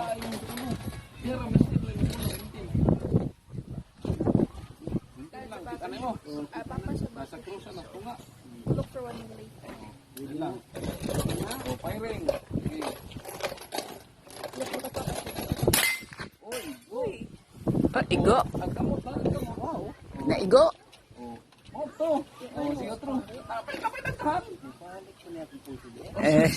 ay yung ano. Pero mintin lang yung ulo, mintin. Mintin lang, kita na mo. Nasa cruise ano, tunga. Look for one later. Yun lang. O, firing. Okay. Look for the Uy, uy. Igo. Ang kamot lang, ang kamot. Wow. Naigo. Oh, to. Oh, sige otro. Kapay naghan. Eh.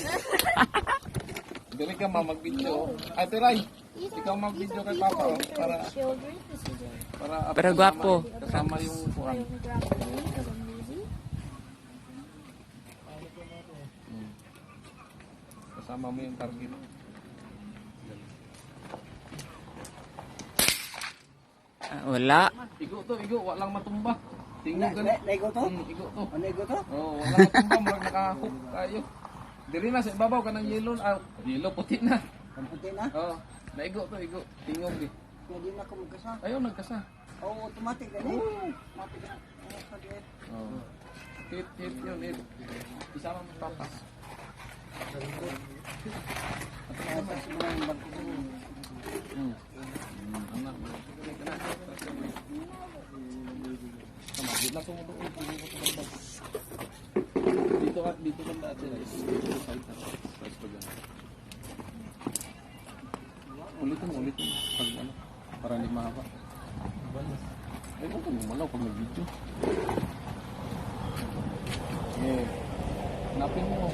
Dili ka mag-video. Ate Ray, ikaw mag-video kay Papa oh, para children, this is a Pero gwapo. Kasama yung kuan. biography of a movie. Kasama mo yung target. Wala. Igo to, igo, walang matumba. Tingog gani. Naigo to? Igo to. Ano naigo to? Oh, walang matumba, murag nakahook kayo. Diri na sa ibabaw kanang yellow, yellow puti na. Ang puti na? Oh, naigo to, igo. Tingog di. Hindi na ako magkasa. Ayaw nagkasa. Oo, automatic na eh. Automatic na. Oh. Hit yun, hit. Isama mo Papa. Anak mo. Tama, di na tumudo. Dito kan dati guys. Ulitin. Pag ano, para hindi mahaba. Ay, kung malaw pag nag-video. Eh, hanapin mo.